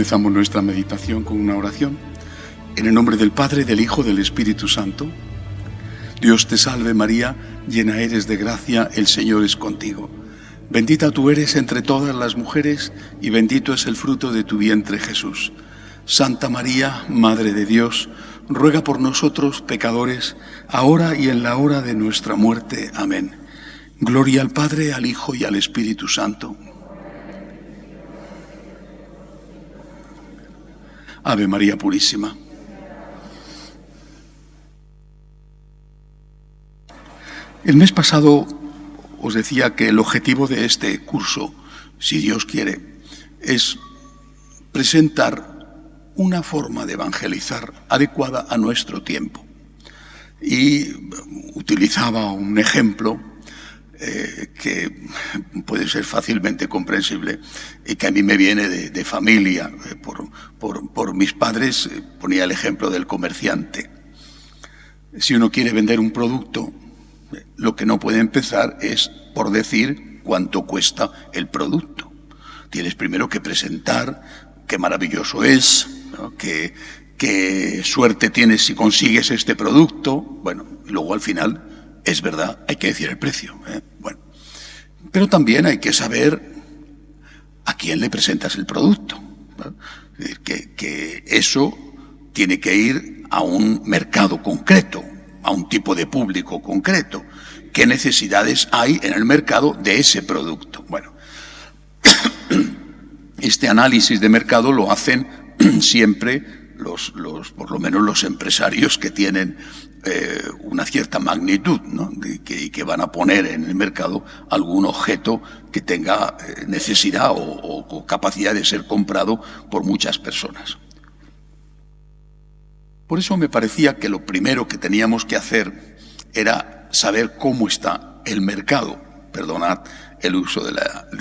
Comenzamos nuestra meditación con una oración. En el nombre del Padre, del Hijo, del Espíritu Santo. Dios te salve María, llena eres de gracia, el Señor es contigo. Bendita tú eres entre todas las mujeres y bendito es el fruto de tu vientre Jesús. Santa María, Madre de Dios, ruega por nosotros pecadores, ahora y en la hora de nuestra muerte. Amén. Gloria al Padre, al Hijo y al Espíritu Santo. Ave María Purísima. El mes pasado os decía que el objetivo de este curso, si Dios quiere, es presentar una forma de evangelizar adecuada a nuestro tiempo. Y utilizaba un ejemplo que puede ser fácilmente comprensible y que a mí me viene de familia. Por mis padres ponía el ejemplo del comerciante. Si uno quiere vender un producto, lo que no puede empezar es por decir cuánto cuesta el producto. Tienes primero que presentar qué maravilloso es, ¿no? Qué suerte tienes si consigues este producto. Bueno, y luego al final, es verdad, hay que decir el precio. Bueno, pero también hay que saber a quién le presentas el producto, ¿no? Es decir, que eso tiene que ir a un mercado concreto, a un tipo de público concreto. ¿Qué necesidades hay en el mercado de ese producto? Bueno, este análisis de mercado lo hacen siempre por lo menos los empresarios que tienen una cierta magnitud, ¿no? que van a poner en el mercado algún objeto que tenga necesidad o capacidad de ser comprado por muchas personas. Por eso me parecía que lo primero que teníamos que hacer era saber cómo está el mercado. Perdonad el uso de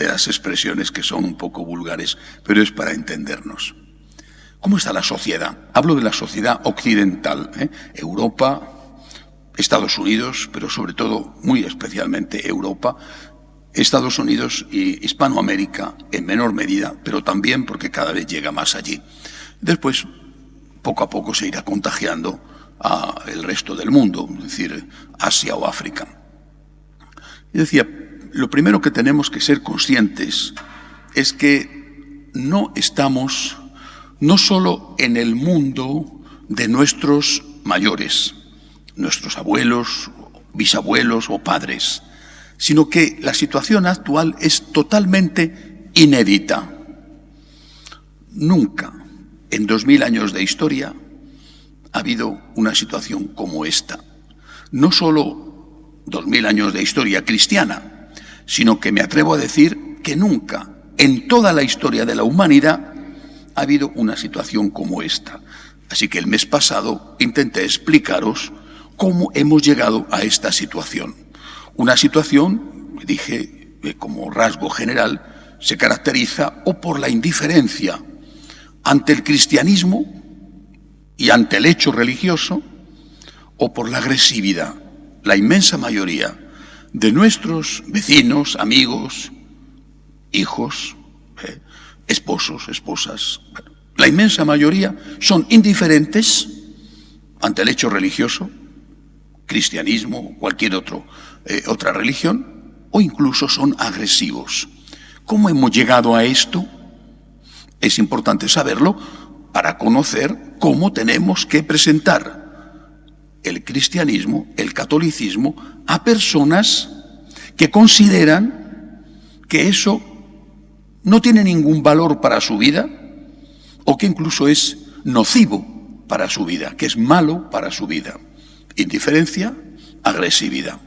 las expresiones que son un poco vulgares, pero es para entendernos. ¿Cómo está la sociedad? Hablo de la sociedad occidental, Europa, Estados Unidos, pero sobre todo, muy especialmente Europa, Estados Unidos y Hispanoamérica en menor medida, pero también porque cada vez llega más allí. Después, poco a poco se irá contagiando al resto del mundo, es decir, Asia o África. Y decía, lo primero que tenemos que ser conscientes es que no estamos no solo en el mundo de nuestros mayores, nuestros abuelos, bisabuelos o padres, sino que la situación actual es totalmente inédita. Nunca en 2000 años de historia ha habido una situación como esta. No solo 2000 años de historia cristiana, sino que me atrevo a decir que nunca en toda la historia de la humanidad ha habido una situación como esta. Así que el mes pasado intenté explicaros cómo hemos llegado a esta situación. Una situación, dije, como rasgo general, se caracteriza o por la indiferencia ante el cristianismo y ante el hecho religioso, o por la agresividad. La inmensa mayoría de nuestros vecinos, amigos, hijos, esposos, esposas, la inmensa mayoría son indiferentes ante el hecho religioso, cristianismo, cualquier otra religión, o incluso son agresivos. ¿Cómo hemos llegado a esto? Es importante saberlo para conocer cómo tenemos que presentar el cristianismo, el catolicismo, a personas que consideran que eso no tiene ningún valor para su vida o que incluso es nocivo para su vida, que es malo para su vida. Indiferencia, agresividad.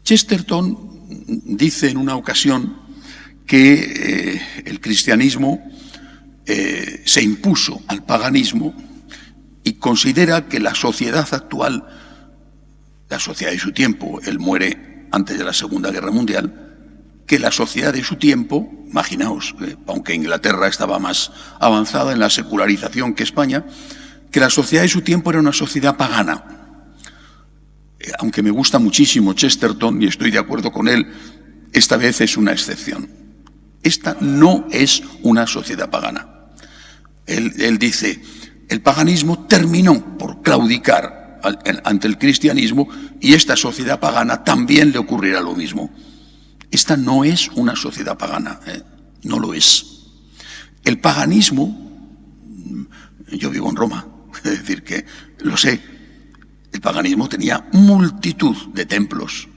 Chesterton dice en una ocasión que el cristianismo se impuso al paganismo y considera que la sociedad actual, la sociedad de su tiempo, él muere antes de la Segunda Guerra Mundial, que la sociedad de su tiempo, imaginaos, aunque Inglaterra estaba más avanzada en la secularización que España, que la sociedad de su tiempo era una sociedad pagana. Aunque me gusta muchísimo Chesterton y estoy de acuerdo con él, esta vez es una excepción. Esta no es una sociedad pagana. Él dice, el paganismo terminó por claudicar ante el cristianismo y esta sociedad pagana también le ocurrirá lo mismo. Esta no es una sociedad pagana, no lo es. El paganismo, yo vivo en Roma, es decir, que lo sé, el paganismo tenía multitud de templos.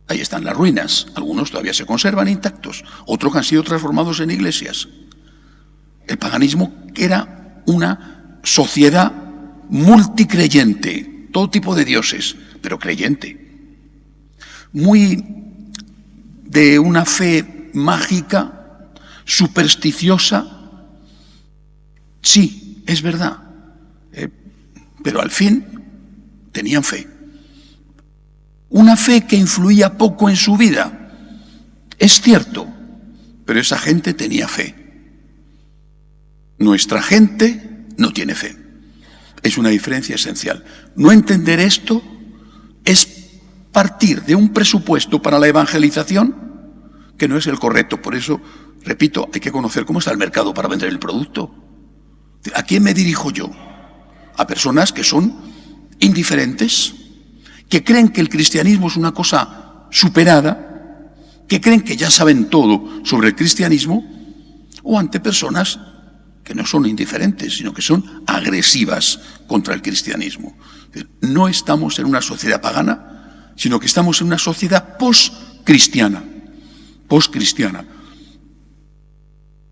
Ahí están las ruinas, algunos todavía se conservan intactos, otros han sido transformados en iglesias. El paganismo era una sociedad multicreyente, todo tipo de dioses, pero creyente. Muy de una fe mágica, supersticiosa, sí, es verdad, pero al fin tenían fe. Una fe que influía poco en su vida, es cierto, pero esa gente tenía fe. Nuestra gente no tiene fe. Es una diferencia esencial. No entender esto es partir de un presupuesto para la evangelización que no es el correcto. Por eso, repito, hay que conocer cómo está el mercado para vender el producto. ¿A quién me dirijo yo? A personas que son indiferentes, que creen que el cristianismo es una cosa superada, que creen que ya saben todo sobre el cristianismo, o ante personas que no son indiferentes, sino que son agresivas contra el cristianismo. No estamos en una sociedad pagana, sino que estamos en una sociedad post-cristiana.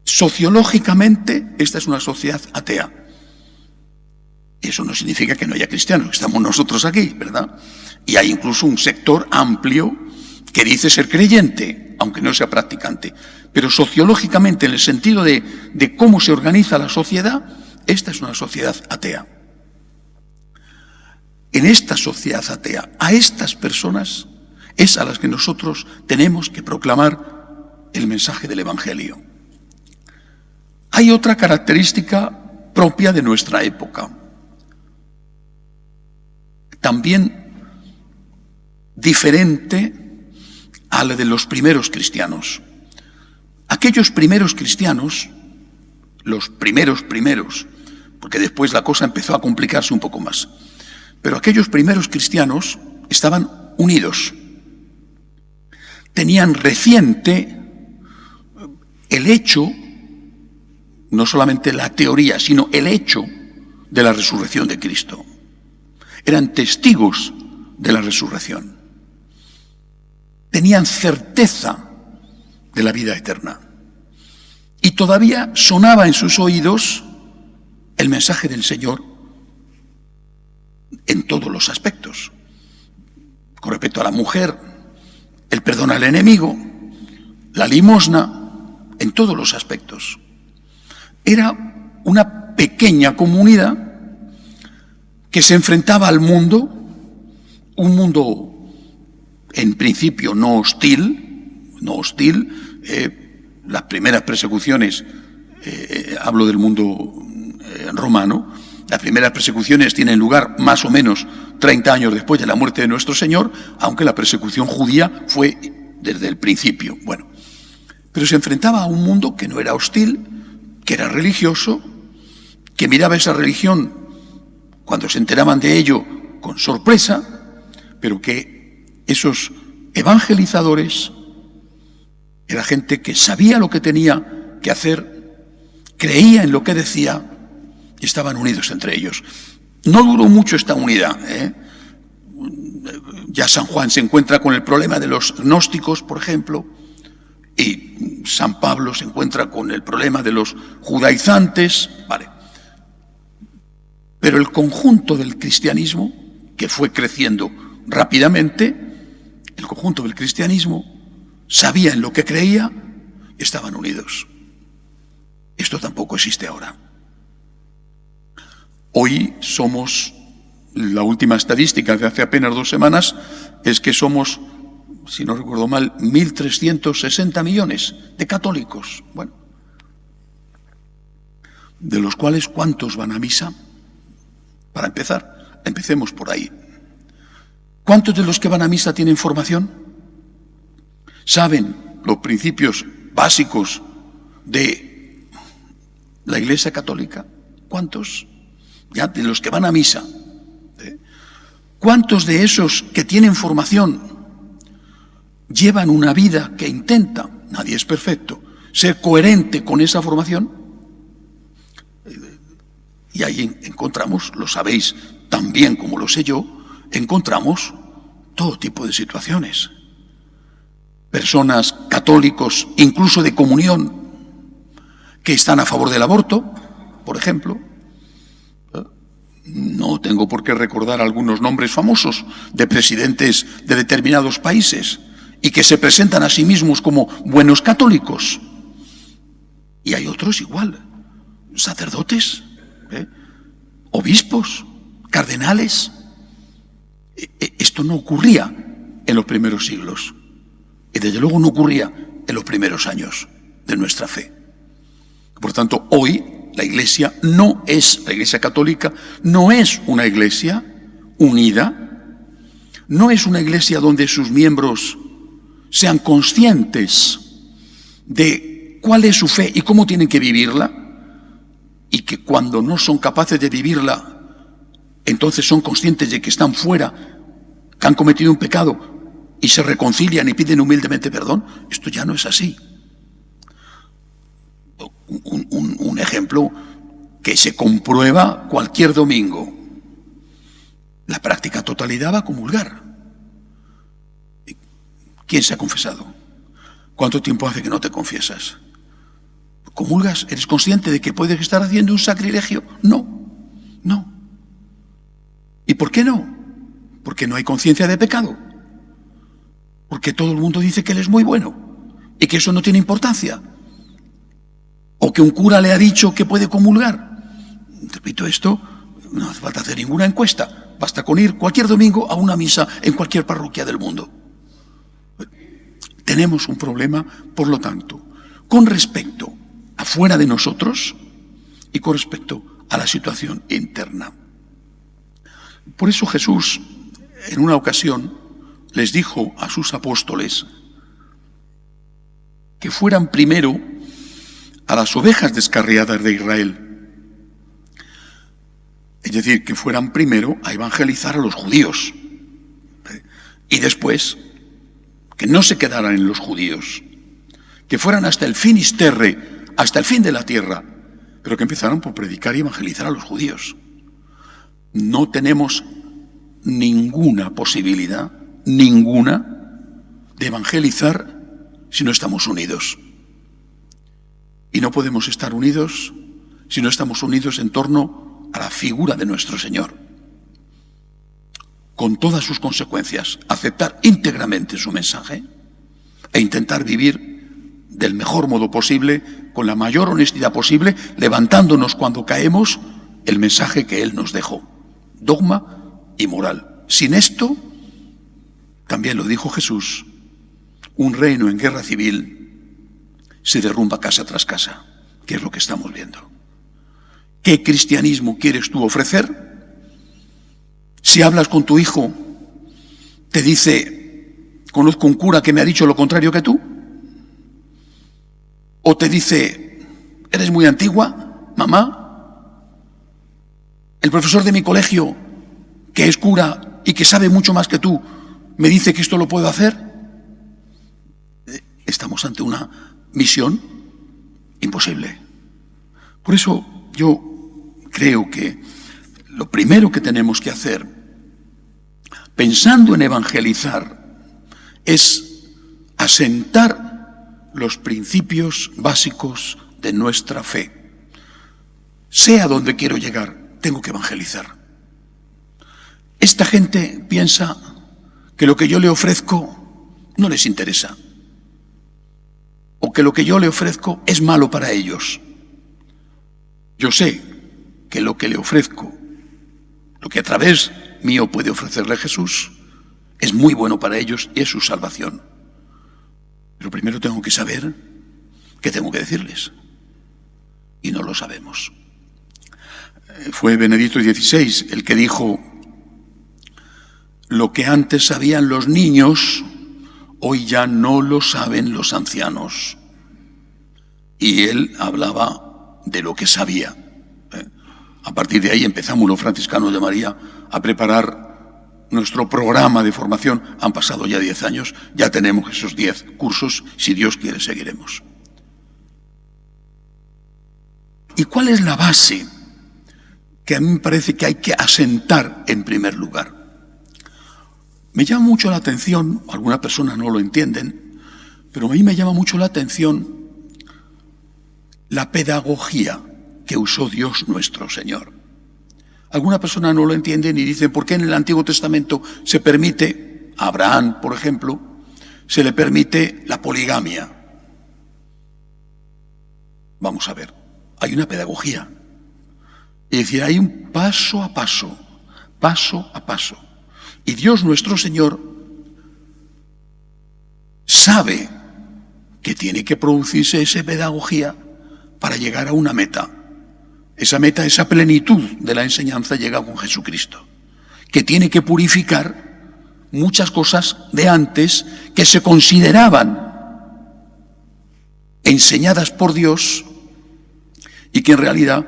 Sociológicamente, esta es una sociedad atea. Eso no significa que no haya cristianos, estamos nosotros aquí, ¿verdad? Y hay incluso un sector amplio que dice ser creyente, aunque no sea practicante. Pero sociológicamente, en el sentido de cómo se organiza la sociedad, esta es una sociedad atea. En esta sociedad atea, a estas personas es a las que nosotros tenemos que proclamar el mensaje del Evangelio. Hay otra característica propia de nuestra época, también diferente a la de los primeros cristianos. Aquellos primeros cristianos, los primeros, porque después la cosa empezó a complicarse un poco más, pero aquellos primeros cristianos estaban unidos. Tenían reciente el hecho, no solamente la teoría, sino el hecho de la resurrección de Cristo. Eran testigos de la resurrección. Tenían certeza de la vida eterna. Y todavía sonaba en sus oídos el mensaje del Señor en todos los aspectos. Con respecto a la mujer, el perdón al enemigo, la limosna, en todos los aspectos. Era una pequeña comunidad que se enfrentaba al mundo, un mundo en principio no hostil, las primeras persecuciones, hablo del mundo romano, las primeras persecuciones tienen lugar más o menos 30 años después de la muerte de nuestro Señor, aunque la persecución judía fue desde el principio. Bueno, pero se enfrentaba a un mundo que no era hostil, que era religioso, que miraba esa religión cuando se enteraban de ello con sorpresa, pero que esos evangelizadores era gente que sabía lo que tenía que hacer, creía en lo que decía y estaban unidos entre ellos. No duró mucho esta unidad, Ya San Juan se encuentra con el problema de los gnósticos, por ejemplo, y San Pablo se encuentra con el problema de los judaizantes, vale. Pero el conjunto del cristianismo, que fue creciendo rápidamente, el conjunto del cristianismo sabía en lo que creía y estaban unidos. Esto tampoco existe ahora. Hoy somos, la última estadística de hace apenas 2 semanas, es que somos, si no recuerdo mal, 1.360 millones de católicos. Bueno, de los cuales, ¿cuántos van a misa? Para empezar, empecemos por ahí. ¿Cuántos de los que van a misa tienen formación? ¿Saben los principios básicos de la Iglesia Católica? ¿Cuántos? Ya de los que van a misa. ¿Cuántos de esos que tienen formación llevan una vida que intenta, nadie es perfecto, ser coherente con esa formación? Y ahí encontramos, lo sabéis tan bien como lo sé yo, encontramos todo tipo de situaciones. Personas católicos, incluso de comunión, que están a favor del aborto, por ejemplo. No tengo por qué recordar algunos nombres famosos de presidentes de determinados países y que se presentan a sí mismos como buenos católicos. Y hay otros igual, sacerdotes, obispos, cardenales. Esto no ocurría en los primeros siglos y desde luego no ocurría en los primeros años de nuestra fe. Por tanto, hoy la Iglesia Católica no es una iglesia unida, no es una iglesia donde sus miembros sean conscientes de cuál es su fe y cómo tienen que vivirla, y que cuando no son capaces de vivirla, entonces son conscientes de que están fuera, que han cometido un pecado y se reconcilian y piden humildemente perdón. Esto ya no es así. Un ejemplo que se comprueba cualquier domingo. La práctica totalidad va a comulgar. ¿Quién se ha confesado? ¿Cuánto tiempo hace que no te confiesas? ¿Comulgas? ¿Eres consciente de que puedes estar haciendo un sacrilegio? No. ¿Y por qué no? Porque no hay conciencia de pecado. Porque todo el mundo dice que él es muy bueno y que eso no tiene importancia. O que un cura le ha dicho que puede comulgar. Repito, esto no hace falta hacer ninguna encuesta. Basta con ir cualquier domingo a una misa en cualquier parroquia del mundo. Tenemos un problema, por lo tanto, con respecto a fuera de nosotros y con respecto a la situación interna. Por eso Jesús, en una ocasión, les dijo a sus apóstoles que fueran primero a las ovejas descarriadas de Israel. Es decir, que fueran primero a evangelizar a los judíos. Y después, que no se quedaran en los judíos, que fueran hasta el finisterre, hasta el fin de la tierra, pero que empezaran por predicar y evangelizar a los judíos. No tenemos ninguna posibilidad, de evangelizar si no estamos unidos. Y no podemos estar unidos si no estamos unidos en torno a la figura de nuestro Señor, con todas sus consecuencias, aceptar íntegramente su mensaje e intentar vivir del mejor modo posible, con la mayor honestidad posible, levantándonos cuando caemos el mensaje que Él nos dejó, dogma y moral. Sin esto, también lo dijo Jesús, un reino en guerra civil se derrumba casa tras casa, que es lo que estamos viendo. ¿Qué cristianismo quieres tú ofrecer? Si hablas con tu hijo, te dice, conozco un cura que me ha dicho lo contrario que tú. O te dice, eres muy antigua, mamá. El profesor de mi colegio, que es cura y que sabe mucho más que tú, me dice que esto lo puedo hacer. Estamos ante una misión imposible. Por eso yo creo que lo primero que tenemos que hacer, pensando en evangelizar, es asentar los principios básicos de nuestra fe. Sea donde quiero llegar, tengo que evangelizar. Esta gente piensa que lo que yo le ofrezco no les interesa, o que lo que yo le ofrezco es malo para ellos. Yo sé que lo que le ofrezco, lo que a través mío puede ofrecerle Jesús, es muy bueno para ellos y es su salvación. Pero primero tengo que saber qué tengo que decirles. Y no lo sabemos. Fue Benedicto XVI el que dijo, lo que antes sabían los niños, hoy ya no lo saben los ancianos. y él hablaba de lo que sabía. A partir de ahí empezamos los franciscanos de María a preparar nuestro programa de formación. Han pasado ya 10 años, ya tenemos esos 10 cursos, si Dios quiere seguiremos. ¿Y cuál es la base que a mí me parece que hay que asentar en primer lugar? Me llama mucho la atención, algunas personas no lo entienden, pero a mí me llama mucho la atención la pedagogía que usó Dios nuestro Señor. Algunas personas no lo entienden y dicen, ¿por qué en el Antiguo Testamento se permite, a Abraham, por ejemplo, se le permite la poligamia? Vamos a ver, hay una pedagogía. Es decir, hay un paso a paso, paso a paso. Y Dios nuestro Señor sabe que tiene que producirse esa pedagogía para llegar a una meta. Esa meta, esa plenitud de la enseñanza llega con Jesucristo, que tiene que purificar muchas cosas de antes que se consideraban enseñadas por Dios y que en realidad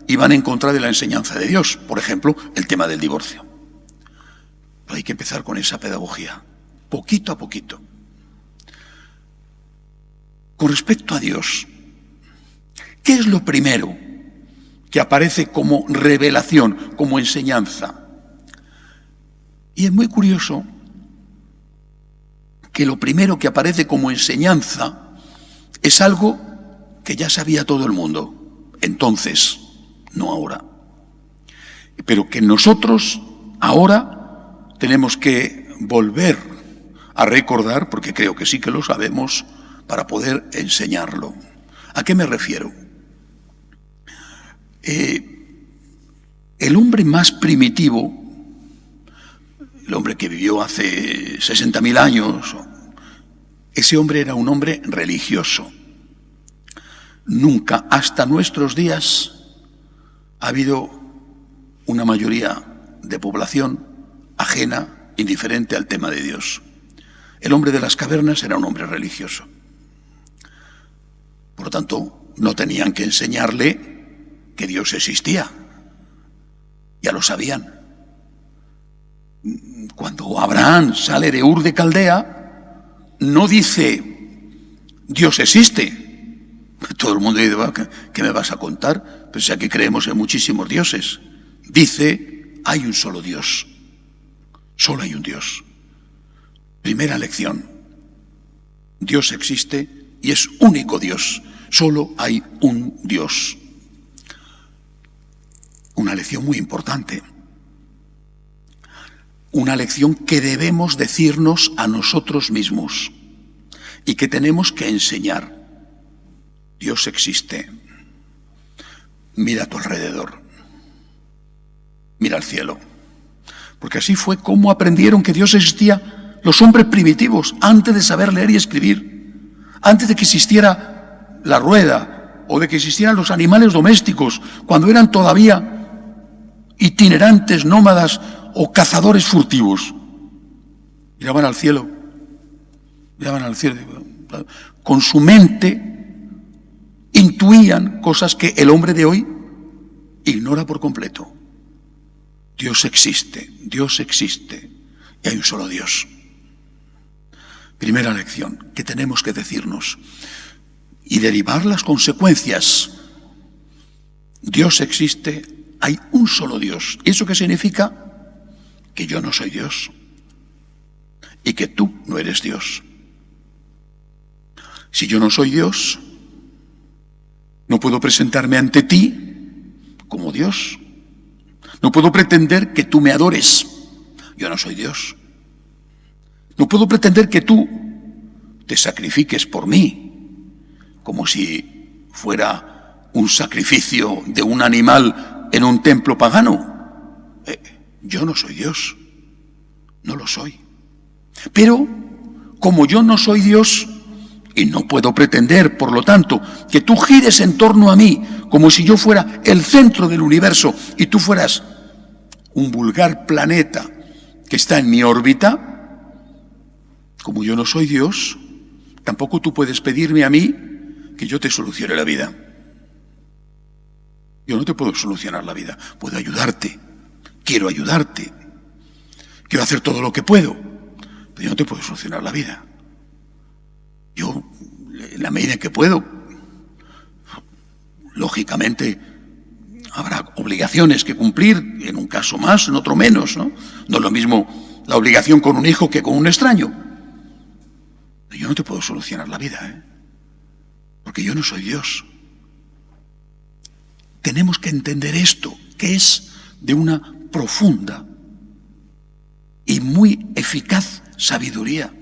iban en contra de la enseñanza de Dios. Por ejemplo, el tema del divorcio. Pero hay que empezar con esa pedagogía, poquito a poquito. Con respecto a Dios, ¿qué es lo primero que aparece como revelación, como enseñanza? Y es muy curioso que lo primero que aparece como enseñanza es algo que ya sabía todo el mundo, entonces, no ahora. Pero que nosotros ahora tenemos que volver a recordar, porque creo que sí que lo sabemos, para poder enseñarlo. ¿A qué me refiero? El hombre más primitivo, el hombre que vivió hace 60.000 años, ese hombre era un hombre religioso. Nunca, hasta nuestros días, ha habido una mayoría de población ajena, indiferente al tema de Dios. El hombre de las cavernas era un hombre religioso. Por lo tanto, no tenían que enseñarle que Dios existía. Ya lo sabían. Cuando Abraham sale de Ur de Caldea, no dice, Dios existe. Todo el mundo dice, ¿qué me vas a contar? Pues aquí creemos en muchísimos dioses. Dice, hay un solo Dios. Solo hay un Dios. Primera lección. Dios existe y es único Dios. Solo hay un Dios. Una lección muy importante. Una lección que debemos decirnos a nosotros mismos y que tenemos que enseñar. Dios existe. Mira a tu alrededor. Mira al cielo. Porque así fue como aprendieron que Dios existía los hombres primitivos, antes de saber leer y escribir, antes de que existiera la rueda o de que existieran los animales domésticos, cuando eran todavía itinerantes, nómadas o cazadores furtivos. Miraban al cielo, con su mente intuían cosas que el hombre de hoy ignora por completo. Dios existe y hay un solo Dios. Primera lección que tenemos que decirnos y derivar las consecuencias. Dios existe, hay un solo Dios. ¿Eso qué significa? Que yo no soy Dios y que tú no eres Dios. Si yo no soy Dios, no puedo presentarme ante ti como Dios. No puedo pretender que tú me adores. Yo no soy Dios. No puedo pretender que tú te sacrifiques por mí, como si fuera un sacrificio de un animal en un templo pagano. Yo no soy Dios. No lo soy. Pero, como yo no soy Dios, y no puedo pretender, por lo tanto, que tú gires en torno a mí como si yo fuera el centro del universo y tú fueras un vulgar planeta que está en mi órbita, como yo no soy Dios, tampoco tú puedes pedirme a mí que yo te solucione la vida. Yo no te puedo solucionar la vida, puedo ayudarte, quiero hacer todo lo que puedo, pero yo no te puedo solucionar la vida. Yo, en la medida en que puedo, lógicamente habrá obligaciones que cumplir, en un caso más, en otro menos, ¿no? No es lo mismo la obligación con un hijo que con un extraño. Pero yo no te puedo solucionar la vida, porque yo no soy Dios. Tenemos que entender esto, que es de una profunda y muy eficaz sabiduría.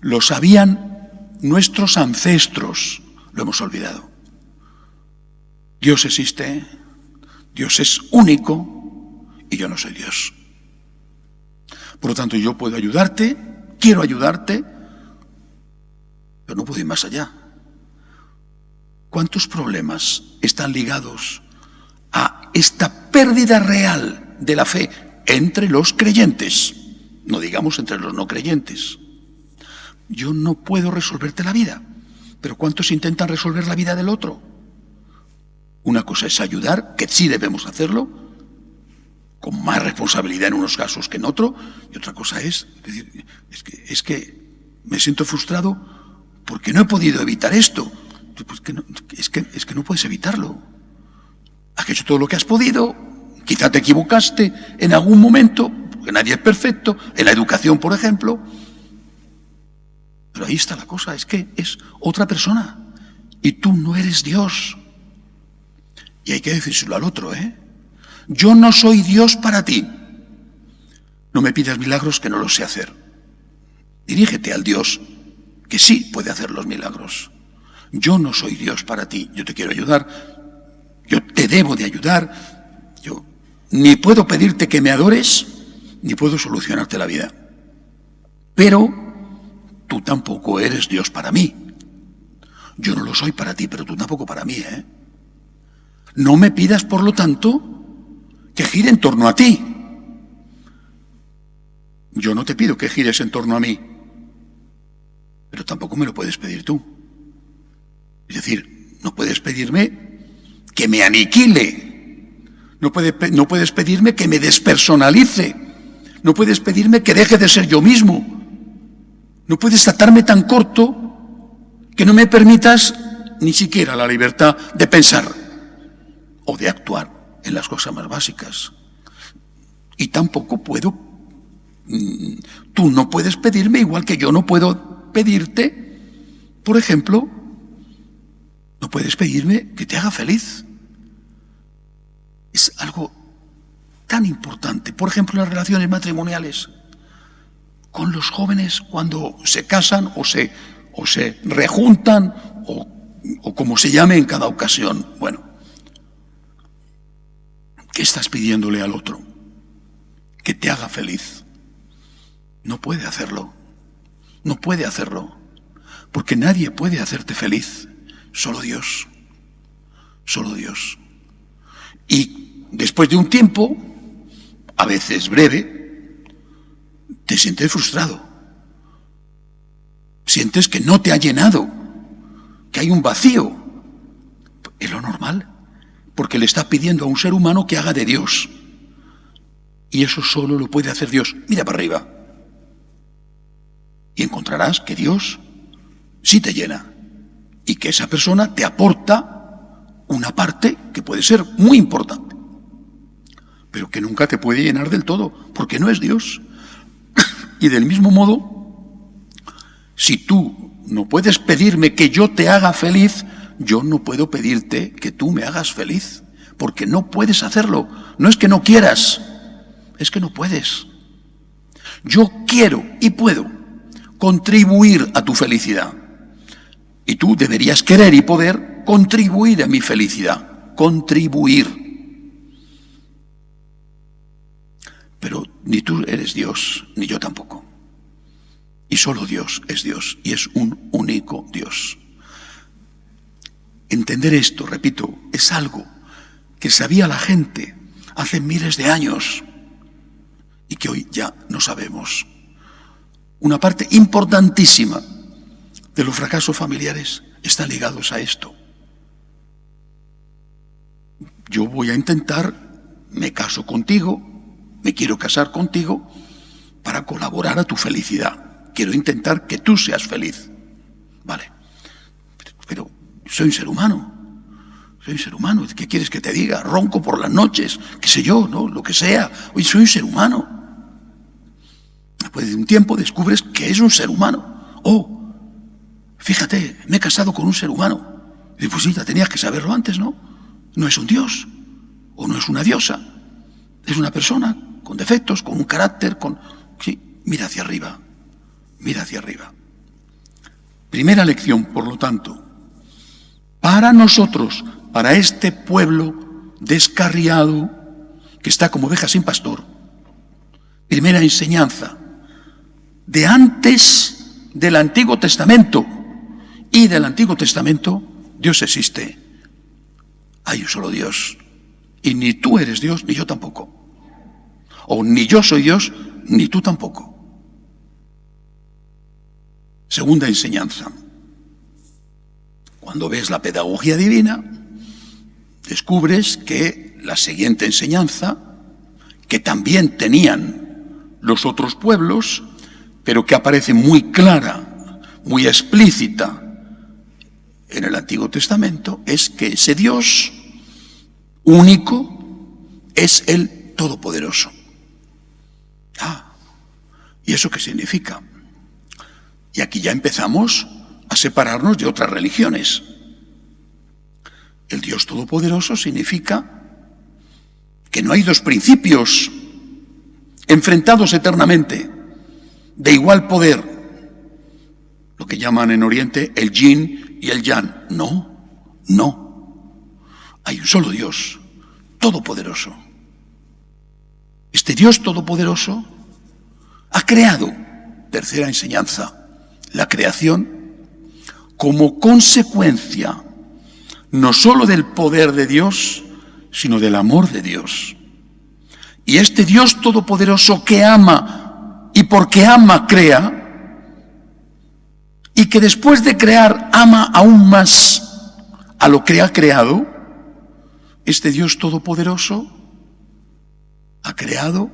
Lo sabían nuestros ancestros, lo hemos olvidado. Dios existe, Dios es único y yo no soy Dios. Por lo tanto, yo puedo ayudarte, quiero ayudarte, pero no puedo ir más allá. ¿Cuántos problemas están ligados a esta pérdida real de la fe entre los creyentes? No digamos entre los no creyentes. Yo no puedo resolverte la vida, pero ¿cuántos intentan resolver la vida del otro? Una cosa es ayudar, que sí debemos hacerlo, con más responsabilidad en unos casos que en otros, y otra cosa es decir, es que me siento frustrado porque no he podido evitar esto. Pues es que no puedes evitarlo. Has hecho todo lo que has podido, quizá te equivocaste en algún momento, porque nadie es perfecto, en la educación, por ejemplo. Pero ahí está la cosa, es que es otra persona y tú no eres Dios. Y hay que decírselo al otro, Yo no soy Dios para ti. No me pidas milagros que no los sé hacer. Dirígete al Dios que sí puede hacer los milagros. Yo no soy Dios para ti, yo te quiero ayudar, yo te debo de ayudar, yo ni puedo pedirte que me adores, ni puedo solucionarte la vida. Pero tú tampoco eres Dios para mí. Yo no lo soy para ti, pero tú tampoco para mí, No me pidas, por lo tanto, que gire en torno a ti. Yo no te pido que gires en torno a mí, pero tampoco me lo puedes pedir tú. Es decir, no puedes pedirme que me aniquile, no puedes pedirme que me despersonalice, no puedes pedirme que deje de ser yo mismo, no puedes atarme tan corto que no me permitas ni siquiera la libertad de pensar o de actuar en las cosas más básicas. Y tampoco puedo, tú no puedes pedirme, igual que yo no puedo pedirte, por ejemplo, no puedes pedirme que te haga feliz. Es algo tan importante. Por ejemplo, en las relaciones matrimoniales, con los jóvenes cuando se casan o se rejuntan o como se llame en cada ocasión. Bueno, ¿qué estás pidiéndole al otro? Que te haga feliz. No puede hacerlo. No puede hacerlo. Porque nadie puede hacerte feliz. Solo Dios. Solo Dios. Y después de un tiempo, a veces breve, te sientes frustrado. Sientes que no te ha llenado, que hay un vacío. Es lo normal, porque le está pidiendo a un ser humano que haga de Dios. Y eso solo lo puede hacer Dios. Mira para arriba. Y encontrarás que Dios sí te llena. Y que esa persona te aporta una parte que puede ser muy importante, pero que nunca te puede llenar del todo, porque no es Dios. Y del mismo modo, si tú no puedes pedirme que yo te haga feliz, yo no puedo pedirte que tú me hagas feliz, porque no puedes hacerlo. No es que no quieras, es que no puedes. Yo quiero y puedo contribuir a tu felicidad. Y tú deberías querer y poder contribuir a mi felicidad. Contribuir. Pero ni tú eres Dios, ni yo tampoco. Y solo Dios es Dios, y es un único Dios. Entender esto, repito, es algo que sabía la gente hace miles de años y que hoy ya no sabemos. Una parte importantísima de los fracasos familiares están ligados a esto. Yo voy a intentar, me caso contigo, me quiero casar contigo para colaborar a tu felicidad. Quiero intentar que tú seas feliz. Vale. Pero soy un ser humano. Soy un ser humano. ¿Qué quieres que te diga? Ronco por las noches, qué sé yo, ¿no? Lo que sea. Oye, soy un ser humano. Después de un tiempo descubres que es un ser humano. Oh, fíjate, me he casado con un ser humano. Y pues sí, ya tenías que saberlo antes, ¿no? No es un dios, o no es una diosa. Es una persona con defectos, con un carácter, con... Sí, mira hacia arriba. Mira hacia arriba. Primera lección, por lo tanto, para nosotros, para este pueblo descarriado, que está como oveja sin pastor, primera enseñanza, de antes del Antiguo Testamento y del Antiguo Testamento, Dios existe. Hay un solo Dios. Y ni tú eres Dios, ni yo tampoco. O ni yo soy Dios, ni tú tampoco. Segunda enseñanza. Cuando ves la pedagogía divina, descubres que la siguiente enseñanza, que también tenían los otros pueblos, pero que aparece muy clara, muy explícita en el Antiguo Testamento, es que ese Dios único es el Todopoderoso. ¿Y eso qué significa? Y aquí ya empezamos a separarnos de otras religiones. El Dios Todopoderoso significa que no hay dos principios enfrentados eternamente, de igual poder, lo que llaman en Oriente el yin y el yang. No. Hay un solo Dios, todopoderoso. Este Dios todopoderoso ha creado, tercera enseñanza, la creación como consecuencia no solo del poder de Dios, sino del amor de Dios. Y este Dios todopoderoso que ama, y porque ama, crea, y que después de crear ama aún más a lo que ha creado, este Dios todopoderoso ha creado,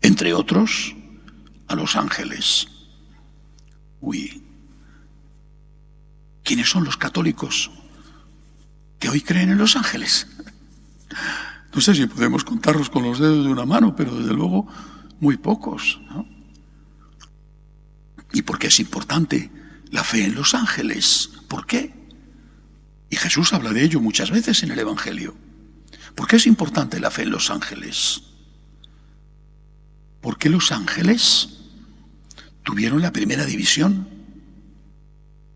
entre otros, a los ángeles. ¿Quiénes son los católicos que hoy creen en los ángeles? No sé si podemos contarlos con los dedos de una mano, pero desde luego muy pocos, ¿no? ¿Y por qué es importante la fe en los ángeles? ¿Por qué? Y Jesús habla de ello muchas veces en el Evangelio. ¿Por qué es importante la fe en los ángeles? Porque los ángeles tuvieron la primera división.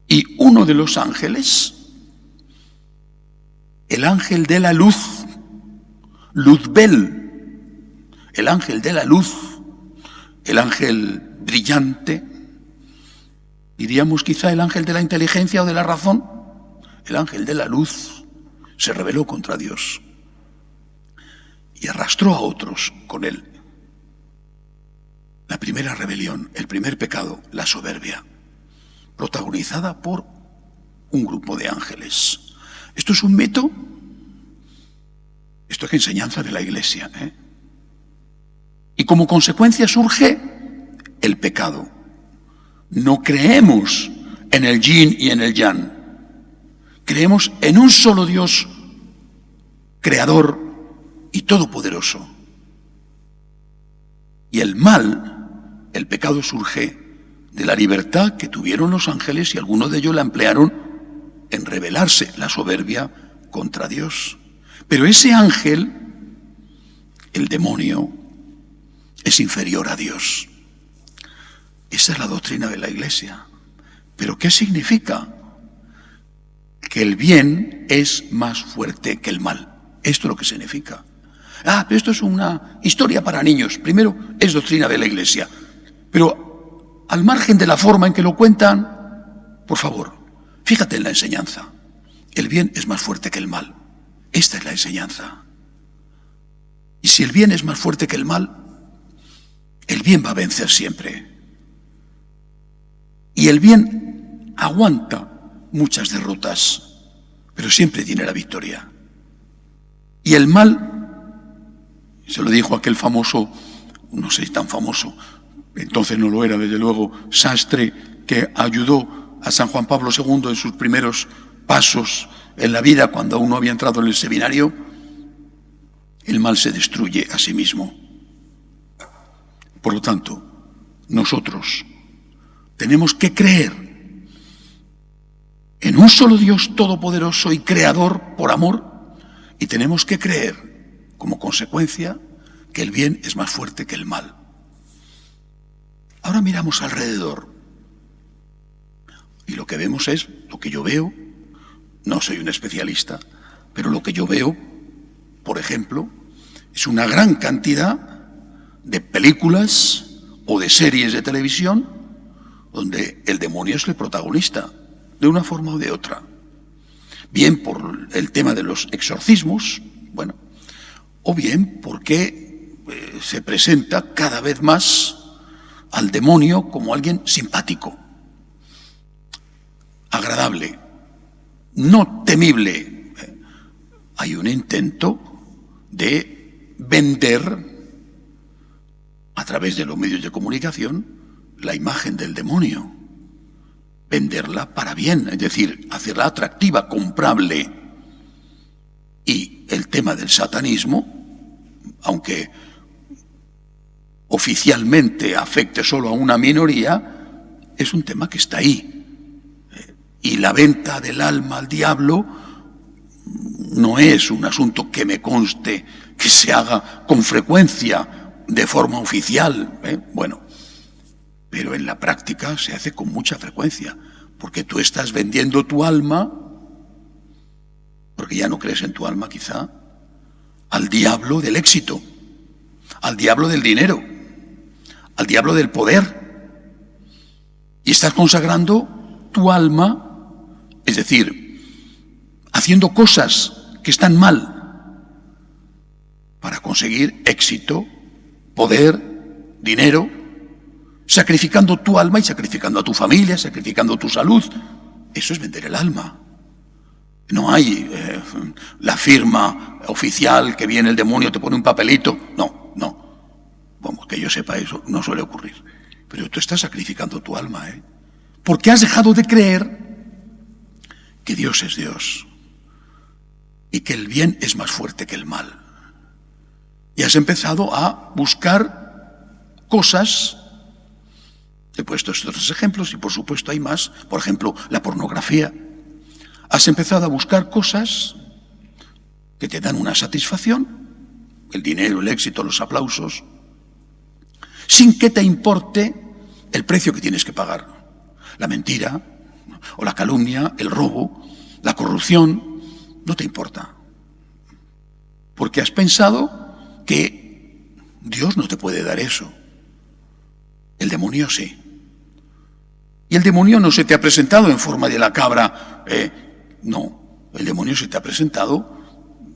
Y uno de los ángeles, el ángel de la luz, Luzbel, el ángel de la luz, el ángel brillante, diríamos quizá el ángel de la inteligencia o de la razón, el ángel de la luz, se rebeló contra Dios y arrastró a otros con él. La primera rebelión, el primer pecado, la soberbia, protagonizada por un grupo de ángeles. ¿Esto es un mito? Esto es enseñanza de la Iglesia, ¿eh? Y como consecuencia surge el pecado. No creemos en el yin y en el yang. Creemos en un solo Dios, creador y todopoderoso. Y el mal, el pecado, surge de la libertad que tuvieron los ángeles y algunos de ellos la emplearon en rebelarse, la soberbia contra Dios. Pero ese ángel, el demonio, es inferior a Dios. Esa es la doctrina de la Iglesia. ¿Pero qué significa? Que el bien es más fuerte que el mal. Esto es lo que significa. Pero esto es una historia para niños. Primero, es doctrina de la Iglesia. Pero al margen de la forma en que lo cuentan, por favor, fíjate en la enseñanza. El bien es más fuerte que el mal. Esta es la enseñanza. Y si el bien es más fuerte que el mal, el bien va a vencer siempre. Y el bien aguanta muchas derrotas, pero siempre tiene la victoria. Y el mal, se lo dijo aquel famoso, no sé si tan famoso, entonces no lo era desde luego, sastre que ayudó a San Juan Pablo II en sus primeros pasos en la vida cuando aún no había entrado en el seminario. El mal se destruye a sí mismo. Por lo tanto, nosotros tenemos que creer en un solo Dios todopoderoso y creador por amor, y tenemos que creer, como consecuencia, que el bien es más fuerte que el mal. Ahora miramos alrededor y lo que vemos es lo que yo veo. No soy un especialista, pero lo que yo veo, por ejemplo, es una gran cantidad de películas o de series de televisión donde el demonio es el protagonista, de una forma o de otra. Bien por el tema de los exorcismos, bueno, o bien porque se presenta cada vez más al demonio como alguien simpático, agradable, no temible. Hay un intento de vender a través de los medios de comunicación la imagen del demonio, venderla para bien, es decir, hacerla atractiva, comprable. Y el tema del satanismo, aunque oficialmente afecte solo a una minoría, es un tema que está ahí. Y la venta del alma al diablo no es un asunto que me conste que se haga con frecuencia de forma oficial, bueno, pero en la práctica se hace con mucha frecuencia, porque tú estás vendiendo tu alma, porque ya no crees en tu alma quizá, al diablo del éxito, al diablo del dinero, al diablo del poder, y estás consagrando tu alma, es decir, haciendo cosas que están mal para conseguir éxito, poder, dinero, sacrificando tu alma y sacrificando a tu familia, sacrificando tu salud. Eso es vender el alma. No hay la firma oficial que viene el demonio, te pone un papelito. No, no. Vamos, que yo sepa, eso no suele ocurrir. Pero tú estás sacrificando tu alma, porque has dejado de creer que Dios es Dios y que el bien es más fuerte que el mal. Y has empezado a buscar cosas. He puesto estos tres ejemplos y por supuesto hay más. Por ejemplo, la pornografía. Has empezado a buscar cosas que te dan una satisfacción, el dinero, el éxito, los aplausos, sin que te importe el precio que tienes que pagar. La mentira o la calumnia, el robo, la corrupción, no te importa. Porque has pensado que Dios no te puede dar eso. El demonio sí. Y el demonio no se te ha presentado en forma de la cabra. No, el demonio se te ha presentado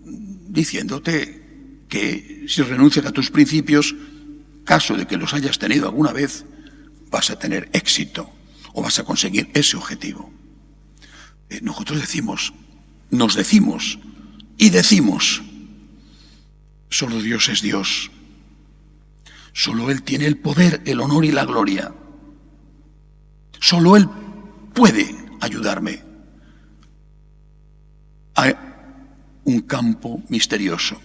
diciéndote que si renuncias a tus principios, caso de que los hayas tenido alguna vez, vas a tener éxito o vas a conseguir ese objetivo. Nosotros nos decimos y decimos, solo Dios es Dios. Solo Él tiene el poder, el honor y la gloria. Solo Él puede ayudarme a un campo misterioso.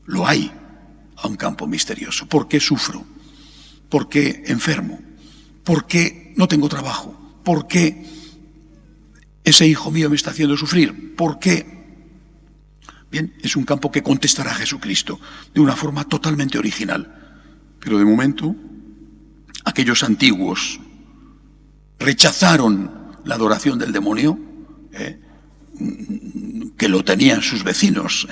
Lo hay, a un campo misterioso. ¿Por qué sufro? ¿Por qué enfermo? ¿Por qué no tengo trabajo? ¿Por qué ese hijo mío me está haciendo sufrir? ¿Por qué? Bien, es un campo que contestará a Jesucristo de una forma totalmente original. Pero de momento, aquellos antiguos rechazaron la adoración del demonio, que lo tenían sus vecinos,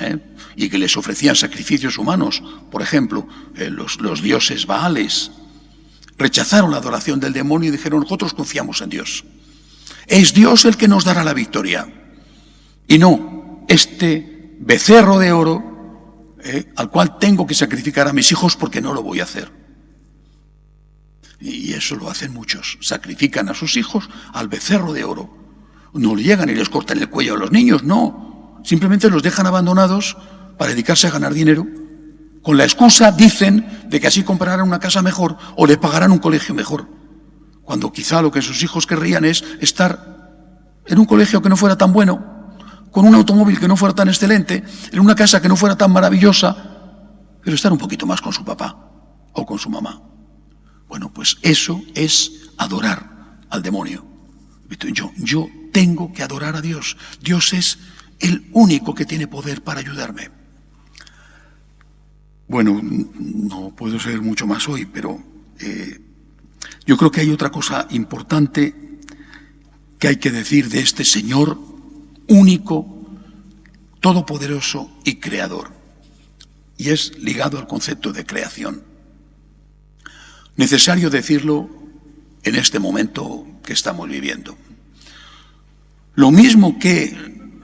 y que les ofrecían sacrificios humanos. Por ejemplo, los dioses Baales rechazaron la adoración del demonio y dijeron, nosotros confiamos en Dios. Es Dios el que nos dará la victoria. Y no este becerro de oro al cual tengo que sacrificar a mis hijos porque no lo voy a hacer. Y eso lo hacen muchos. Sacrifican a sus hijos al becerro de oro No llegan y les cortan el cuello a los niños, no. Simplemente los dejan abandonados para dedicarse a ganar dinero. Con la excusa, dicen, de que así comprarán una casa mejor o le pagarán un colegio mejor. Cuando quizá lo que sus hijos querrían es estar en un colegio que no fuera tan bueno, con un automóvil que no fuera tan excelente, en una casa que no fuera tan maravillosa, pero estar un poquito más con su papá o con su mamá. Bueno, pues eso es adorar al demonio. Yo tengo que adorar a Dios. Dios es el único que tiene poder para ayudarme. Bueno, no puedo ser mucho más hoy, pero yo creo que hay otra cosa importante que hay que decir de este Señor único, todopoderoso y creador. Y es ligado al concepto de creación. Necesario decirlo en este momento que estamos viviendo. Lo mismo que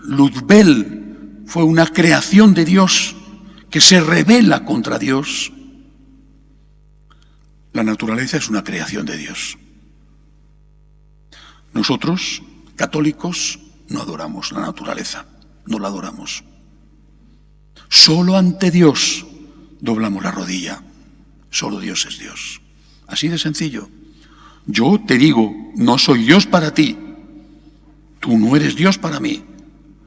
Luzbel fue una creación de Dios que se rebela contra Dios, la naturaleza es una creación de Dios. Nosotros, católicos, no adoramos la naturaleza, no la adoramos. Solo ante Dios doblamos la rodilla. Solo Dios es Dios. Así de sencillo. Yo te digo, no soy Dios para ti. Tú no eres Dios para mí.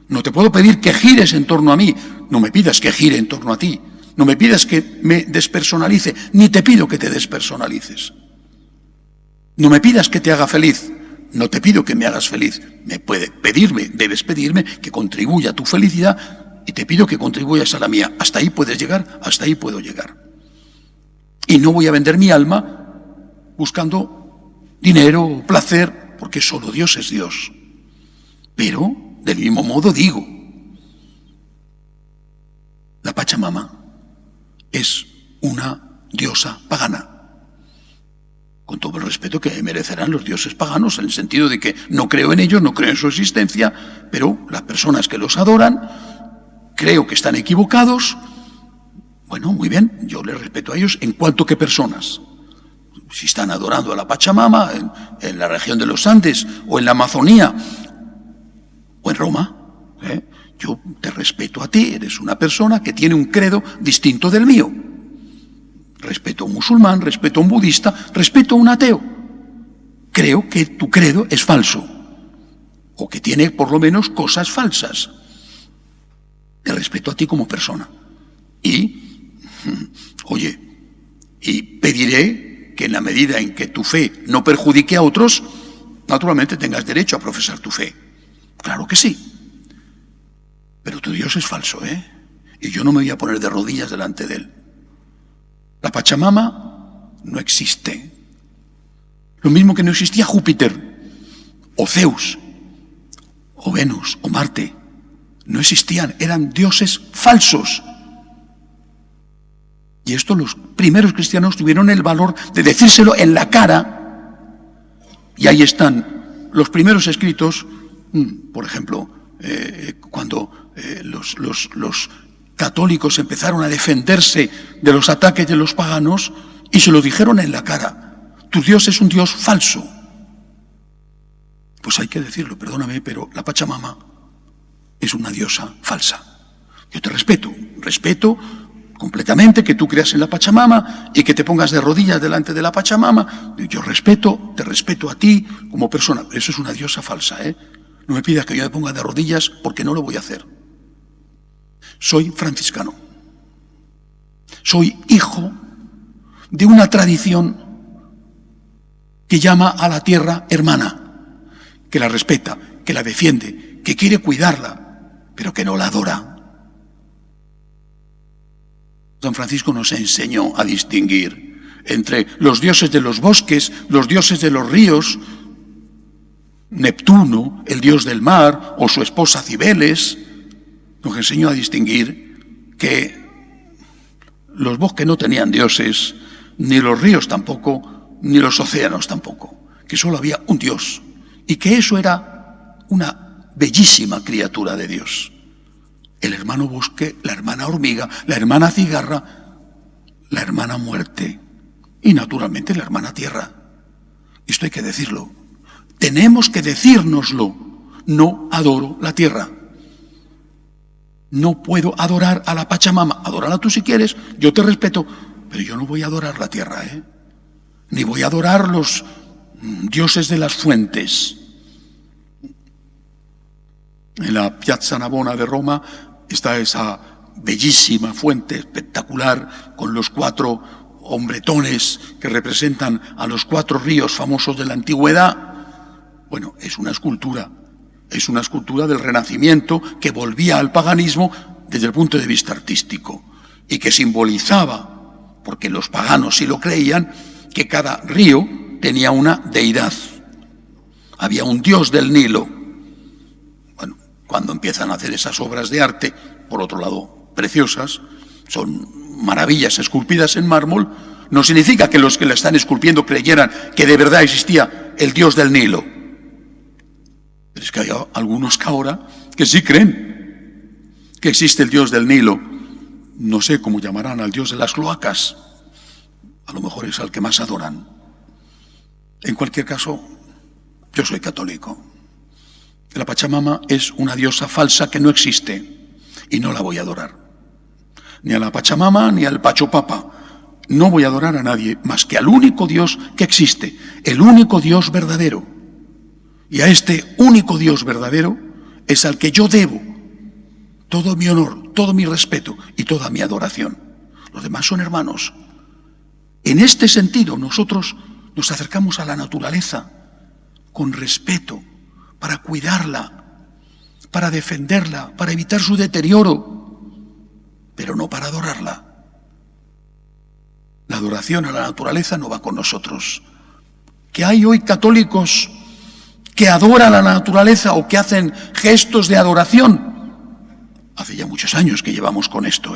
No te puedo pedir que gires en torno a mí. No me pidas que gire en torno a ti. No me pidas que me despersonalice. Ni te pido que te despersonalices. No me pidas que te haga feliz. No te pido que me hagas feliz. Debes pedirme que contribuya a tu felicidad y te pido que contribuyas a la mía. Hasta ahí puedes llegar, hasta ahí puedo llegar. Y no voy a vender mi alma buscando dinero o placer, porque solo Dios es Dios. Pero, del mismo modo digo, la Pachamama es una diosa pagana. Con todo el respeto que merecerán los dioses paganos, en el sentido de que no creo en ellos, no creo en su existencia, pero las personas que los adoran, creo que están equivocados. Bueno, muy bien, yo les respeto a ellos en cuanto que personas. Si están adorando a la Pachamama en la región de los Andes o en la Amazonía o en Roma, yo te respeto a ti, eres una persona que tiene un credo distinto del mío. Respeto a un musulmán, respeto a un budista, respeto a un ateo. Creo que tu credo es falso, o que tiene por lo menos cosas falsas. Te respeto a ti como persona. Y pediré que en la medida en que tu fe no perjudique a otros, naturalmente tengas derecho a profesar tu fe. Claro que sí. Pero tu Dios es falso, y yo no me voy a poner de rodillas delante de él. La Pachamama no existe. Lo mismo que no existía Júpiter, o Zeus, o Venus, o Marte. No existían, eran dioses falsos. Y esto los primeros cristianos tuvieron el valor de decírselo en la cara. Y ahí están los primeros escritos, por ejemplo, cuando los católicos empezaron a defenderse de los ataques de los paganos y se lo dijeron en la cara. Tu Dios es un Dios falso. Pues hay que decirlo, perdóname, pero la Pachamama es una diosa falsa. Yo te respeto completamente que tú creas en la Pachamama y que te pongas de rodillas delante de la Pachamama. Yo te respeto a ti como persona. Eso es una diosa falsa, No me pidas que yo me ponga de rodillas porque no lo voy a hacer. Soy franciscano. Soy hijo de una tradición que llama a la tierra hermana, que la respeta, que la defiende, que quiere cuidarla, pero que no la adora. San Francisco nos enseñó a distinguir entre los dioses de los bosques, los dioses de los ríos, Neptuno, el dios del mar, o su esposa Cibeles. Nos enseñó a distinguir que los bosques no tenían dioses, ni los ríos tampoco, ni los océanos tampoco, que solo había un Dios, y que eso era una bellísima criatura de Dios. El hermano bosque, la hermana hormiga, la hermana cigarra, la hermana muerte y naturalmente la hermana tierra. Esto hay que decirlo. Tenemos que decírnoslo. no adoro la tierra. No puedo adorar a la Pachamama. Adórala tú si quieres, yo te respeto, pero yo no voy a adorar la tierra, ni voy a adorar los dioses de las fuentes. En la Piazza Navona de Roma está esa bellísima fuente espectacular con los 4 hombretones que representan a los 4 ríos famosos de la antigüedad. Bueno, es una escultura del Renacimiento que volvía al paganismo desde el punto de vista artístico y que simbolizaba, porque los paganos sí lo creían, que cada río tenía una deidad. Había un dios del Nilo. Bueno, cuando empiezan a hacer esas obras de arte, por otro lado, preciosas, son maravillas esculpidas en mármol, no significa que los que la están esculpiendo creyeran que de verdad existía el dios del Nilo. Pero es que hay algunos que ahora que sí creen que existe el dios del Nilo. No sé cómo llamarán al dios de las cloacas. A lo mejor es al que más adoran. En cualquier caso, yo soy católico. La Pachamama es una diosa falsa que no existe y no la voy a adorar. Ni a la Pachamama ni al Pachopapa. No voy a adorar a nadie más que al único Dios que existe, el único Dios verdadero. Y a este único Dios verdadero es al que yo debo todo mi honor, todo mi respeto y toda mi adoración. Los demás son hermanos. En este sentido, nosotros nos acercamos a la naturaleza con respeto, para cuidarla, para defenderla, para evitar su deterioro, pero no para adorarla. La adoración a la naturaleza no va con nosotros. Que hay hoy católicos que adoran a la naturaleza o que hacen gestos de adoración. Hace ya muchos años que llevamos con esto,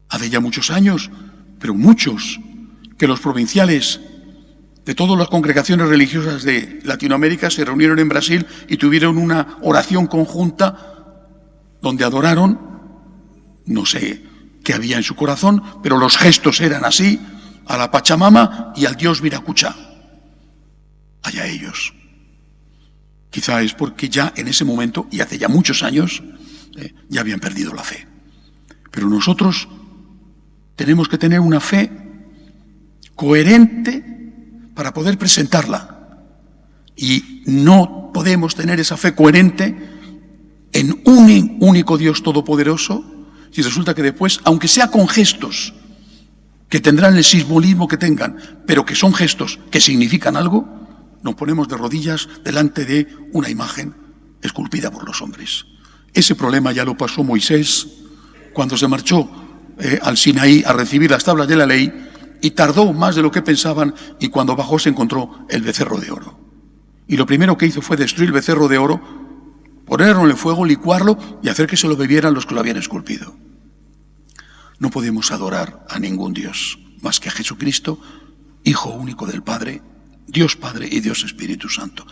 Hace ya muchos años, pero muchos, que los provinciales de todas las congregaciones religiosas de Latinoamérica se reunieron en Brasil y tuvieron una oración conjunta donde adoraron, no sé qué había en su corazón, pero los gestos eran así, a la Pachamama y al dios Viracocha. Allá ellos. Quizá es porque ya en ese momento, y hace ya muchos años, ya habían perdido la fe. Pero nosotros tenemos que tener una fe coherente para poder presentarla. Y no podemos tener esa fe coherente en un único Dios todopoderoso si resulta que después, aunque sea con gestos que tendrán el simbolismo que tengan, pero que son gestos que significan algo, nos ponemos de rodillas delante de una imagen esculpida por los hombres. Ese problema ya lo pasó Moisés cuando se marchó al Sinaí a recibir las tablas de la ley y tardó más de lo que pensaban, y cuando bajó se encontró el becerro de oro. Y lo primero que hizo fue destruir el becerro de oro, ponerlo en el fuego, licuarlo y hacer que se lo bebieran los que lo habían esculpido. No podemos adorar a ningún Dios más que a Jesucristo, Hijo único del Padre, Dios Padre y Dios Espíritu Santo.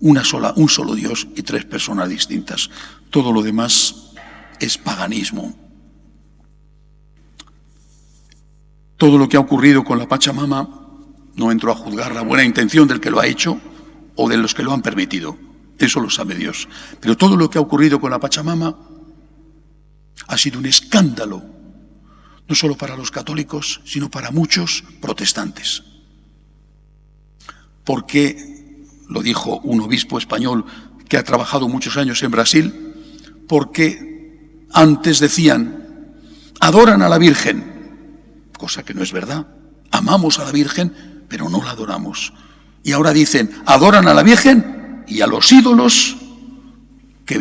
Un solo Dios y 3 personas distintas. Todo lo demás es paganismo. Todo lo que ha ocurrido con la Pachamama, no entro a juzgar la buena intención del que lo ha hecho o de los que lo han permitido. Eso lo sabe Dios. Pero todo lo que ha ocurrido con la Pachamama ha sido un escándalo, no solo para los católicos, sino para muchos protestantes. Porque, lo dijo un obispo español que ha trabajado muchos años en Brasil, porque antes decían, adoran a la Virgen, cosa que no es verdad. Amamos a la Virgen, pero no la adoramos. Y ahora dicen, adoran a la Virgen y a los ídolos que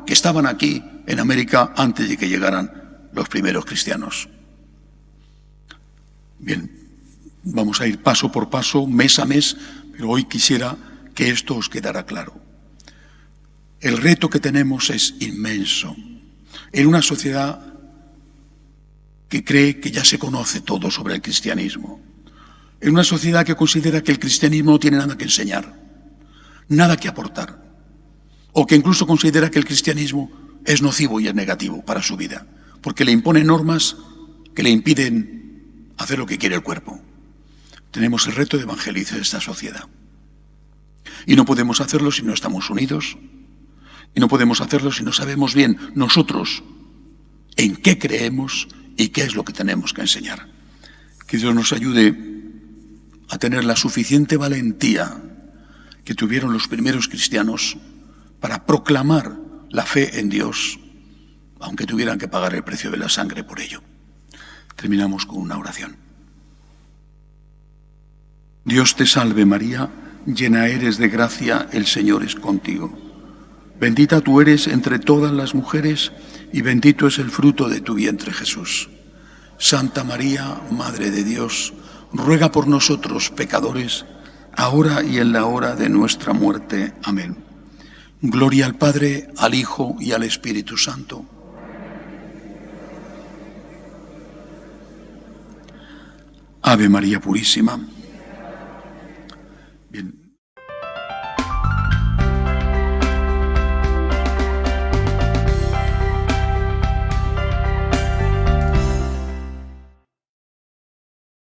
estaban aquí en América antes de que llegaran los primeros cristianos. Bien, vamos a ir paso por paso, mes a mes, pero hoy quisiera que esto os quedara claro. El reto que tenemos es inmenso. En una sociedad que cree que ya se conoce todo sobre el cristianismo. En una sociedad que considera que el cristianismo no tiene nada que enseñar, nada que aportar, o que incluso considera que el cristianismo es nocivo y es negativo para su vida, porque le impone normas que le impiden hacer lo que quiere el cuerpo. Tenemos el reto de evangelizar esta sociedad. Y no podemos hacerlo si no estamos unidos. Y no podemos hacerlo si no sabemos bien nosotros en qué creemos y qué es lo que tenemos que enseñar. Que Dios nos ayude a tener la suficiente valentía que tuvieron los primeros cristianos para proclamar la fe en Dios, aunque tuvieran que pagar el precio de la sangre por ello. Terminamos con una oración. Dios te salve María, llena eres de gracia, el Señor es contigo. Bendita tú eres entre todas las mujeres y bendito es el fruto de tu vientre Jesús. Santa María, Madre de Dios, ruega por nosotros pecadores, ahora y en la hora de nuestra muerte. Amén. Gloria al Padre, al Hijo y al Espíritu Santo. Ave María Purísima. Bien.